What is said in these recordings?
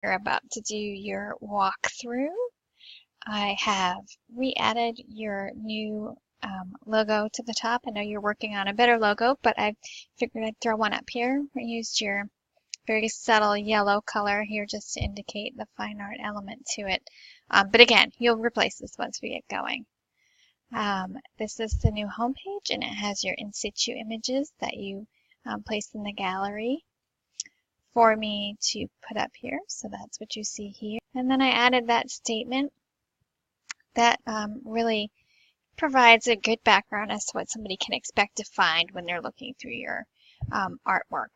You're about to do your walkthrough. I have re-added your new logo to the top. I know you're working on a better logo, but I figured I'd throw one up here. I used your very subtle yellow color here just to indicate the fine art element to it. But again, you'll replace this once we get going. This is the new homepage, and it has your in situ images that you placed in the gallery for me to put up here. So that's what you see here. And then I added that statement that really provides a good background as to what somebody can expect to find when they're looking through your artwork.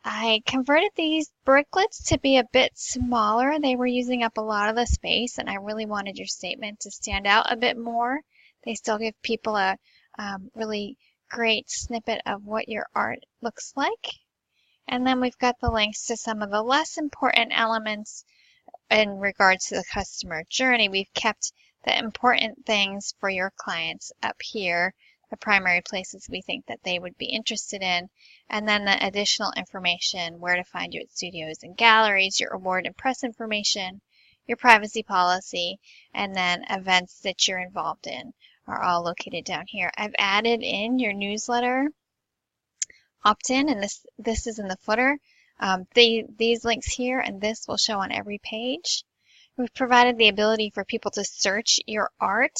I converted these bricklets to be a bit smaller. They were using up a lot of the space, and I really wanted your statement to stand out a bit more. They still give people a really great snippet of what your art looks like. And then we've got the links to some of the less important elements in regards to the customer journey. We've kept the important things for your clients up here, the primary places we think that they would be interested in, and then the additional information, where to find you at studios and galleries, your award and press information, your privacy policy, and then events that you're involved in are all located down here. I've added in your newsletter opt-in, and this is in the footer. These links here and this will show on every page. We've provided the ability for people to search your art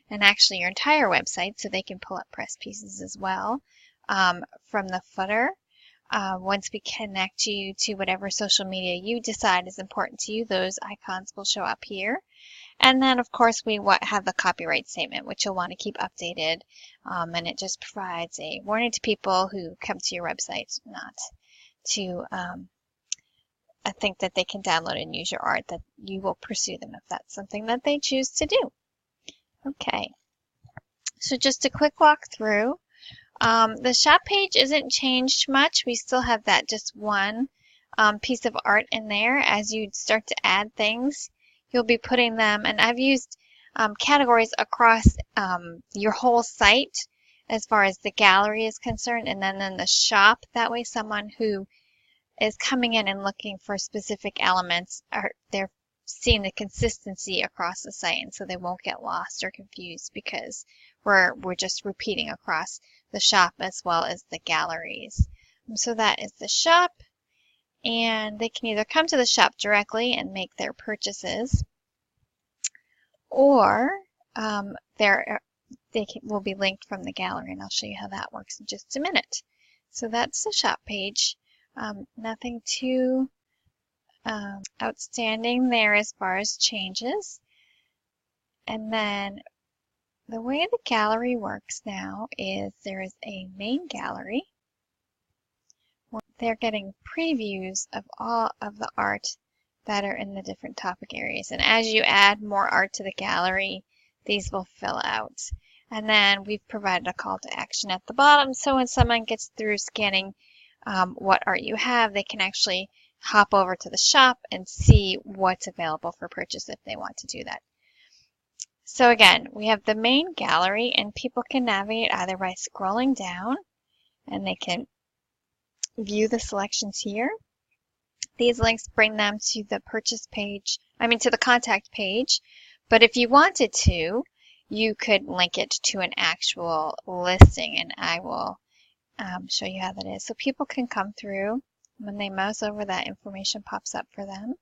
and actually your entire website, so they can pull up press pieces as well from the footer. Once we connect you to whatever social media you decide is important to you, those icons will show up here. And then, of course, we have the copyright statement, which you'll want to keep updated. And it just provides a warning to people who come to your website not to think that they can download and use your art, that you will pursue them if that's something that they choose to do. Okay, so just a quick walk through. The shop page isn't changed much. We still have that just one piece of art in there. As you start to add things, you'll be putting them, and I've used categories across your whole site as far as the gallery is concerned, and then in the shop. That way someone who is coming in and looking for specific elements, they're seeing the consistency across the site, and so they won't get lost or confused because we're just repeating across the shop as well as the galleries. So that is the shop, and they can either come to the shop directly and make their purchases, or will be linked from the gallery, and I'll show you how that works in just a minute. So that's the shop page. Nothing too outstanding there as far as changes. And then the way the gallery works now is there is a main gallery where they're getting previews of all of the art that are in the different topic areas. And as you add more art to the gallery, these will fill out. And then we've provided a call to action at the bottom, so when someone gets through scanning what art you have, they can actually hop over to the shop and see what's available for purchase if they want to do that. So again, we have the main gallery, and people can navigate either by scrolling down, and they can view the selections here. These links bring them to the purchase page, to the contact page, but if you wanted to, you could link it to an actual listing, and I will show you how that is. So people can come through. When they mouse over, that information pops up for them.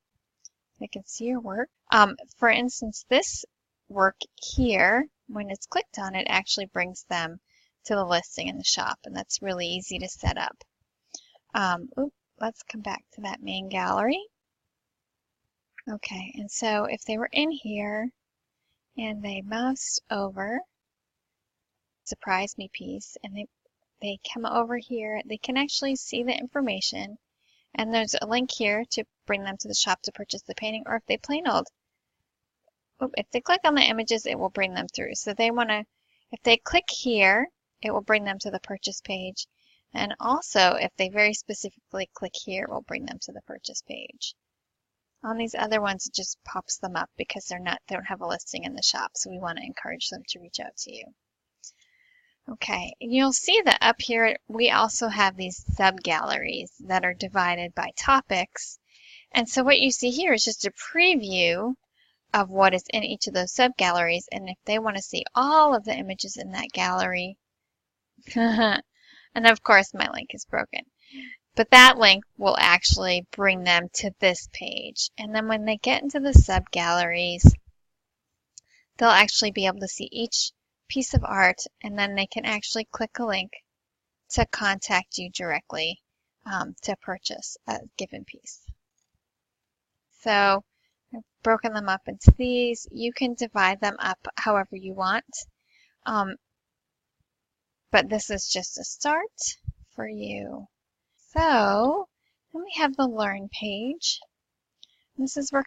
They can see your work. For instance, this work here, when it's clicked on, it actually brings them to the listing in the shop, and that's really easy to set up. Let's come back to that main gallery. Okay, and so if they were in here and they moused over Surprise Me piece, and they come over here, they can actually see the information, and there's a link here to bring them to the shop to purchase the painting, or if they plain old, if they click on the images, it will bring them through. So if they click here, it will bring them to the purchase page, and also if they very specifically click here, it will bring them to the purchase page. On these other ones, it just pops them up because they don't have a listing in the shop, so we want to encourage them to reach out to you. Okay, and you'll see that up here we also have these sub-galleries that are divided by topics, And so what you see here is just a preview of what is in each of those sub-galleries. And if they want to see all of the images in that gallery, and of course my link is broken, but that link will actually bring them to this page. And then when they get into the sub-galleries, they'll actually be able to see each piece of art, and then they can actually click a link to contact you directly to purchase a given piece. So I've broken them up into these. You can divide them up however you want, but this is just a start for you. So then we have the Learn page. This is where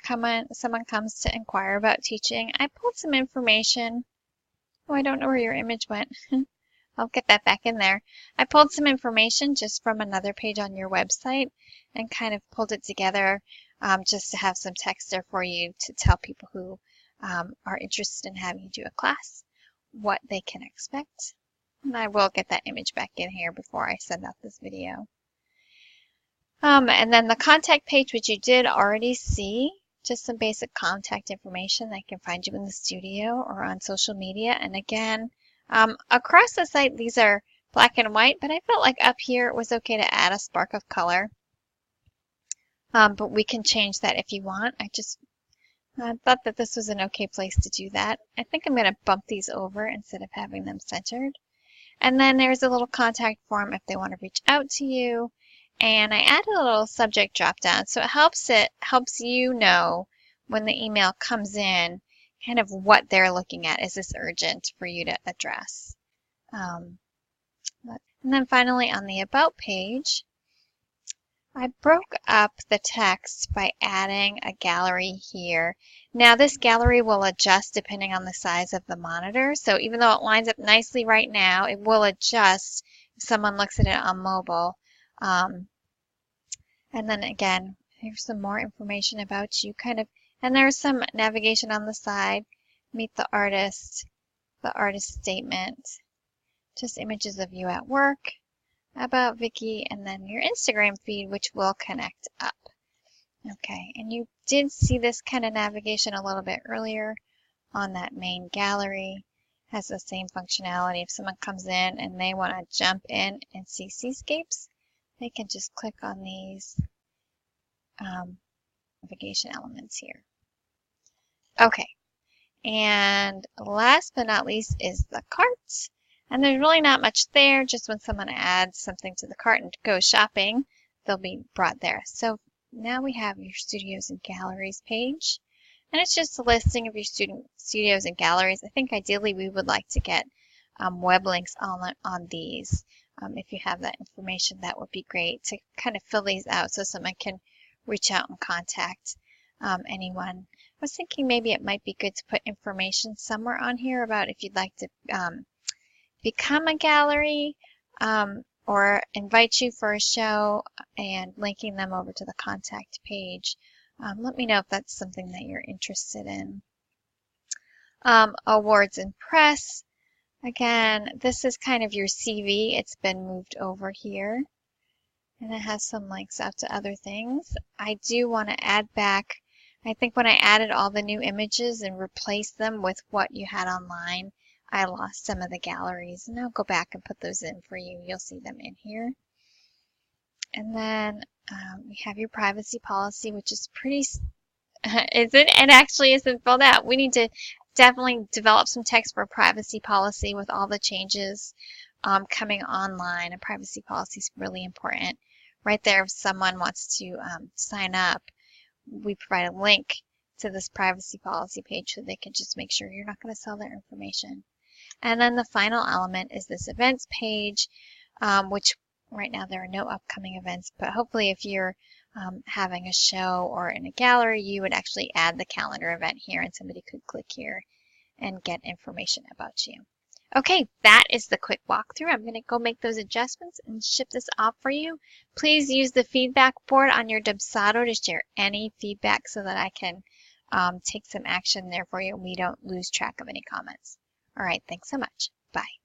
someone comes to inquire about teaching. I pulled some information. Oh, I don't know where your image went. I'll get that back in there. I pulled some information just from another page on your website and kind of pulled it together just to have some text there for you to tell people who are interested in having you do a class what they can expect. And I will get that image back in here before I send out this video. And then the contact page, which you did already see, just some basic contact information. They can find you in the studio or on social media. And again, across the site, these are black and white, but I felt like up here it was okay to add a spark of color. But we can change that if you want. I thought that this was an okay place to do that. I think I'm going to bump these over instead of having them centered. And then there's a little contact form if they want to reach out to you. And I added a little subject drop down, so it helps you know when the email comes in kind of what they're looking at. Is this urgent for you to address? And then finally on the About page, I broke up the text by adding a gallery here. Now this gallery will adjust depending on the size of the monitor. So even though it lines up nicely right now, it will adjust if someone looks at it on mobile. And then again, here's some more information about you and there's some navigation on the side. Meet the artist statement, just images of you at work, about Vicky, and then your Instagram feed, which will connect up. Okay, and you did see this kind of navigation a little bit earlier on that main gallery. Has the same functionality. If someone comes in and they want to jump in and see seascapes, they can just click on these navigation elements here. Okay, and last but not least is the cart. And there's really not much there, just when someone adds something to the cart and goes shopping, they'll be brought there. So now we have your studios and galleries page. And it's just a listing of your studios and galleries. I think ideally we would like to get web links on these. If you have that information, that would be great to kind of fill these out so someone can reach out and contact anyone. I was thinking maybe it might be good to put information somewhere on here about if you'd like to become a gallery or invite you for a show and linking them over to the contact page. Let me know if that's something that you're interested in. Awards and press. Again, this is kind of your CV. It's been moved over here. And it has some links out to other things. I do want to add back, I think when I added all the new images and replaced them with what you had online, I lost some of the galleries. And I'll go back and put those in for you. You'll see them in here. And then we have your privacy policy, which is pretty, it actually isn't filled out. We need to definitely develop some text for a privacy policy with all the changes coming online. A privacy policy is really important. Right there, if someone wants to sign up, we provide a link to this privacy policy page so they can just make sure you're not going to sell their information. And then the final element is this events page, which right now there are no upcoming events, but hopefully if you're having a show or in a gallery, you would actually add the calendar event here and somebody could click here and get information about you. Okay, that is the quick walkthrough. I'm going to go make those adjustments and ship this off for you. Please use the feedback board on your Dubsado to share any feedback so that I can take some action there for you and we don't lose track of any comments. All right, thanks so much. Bye.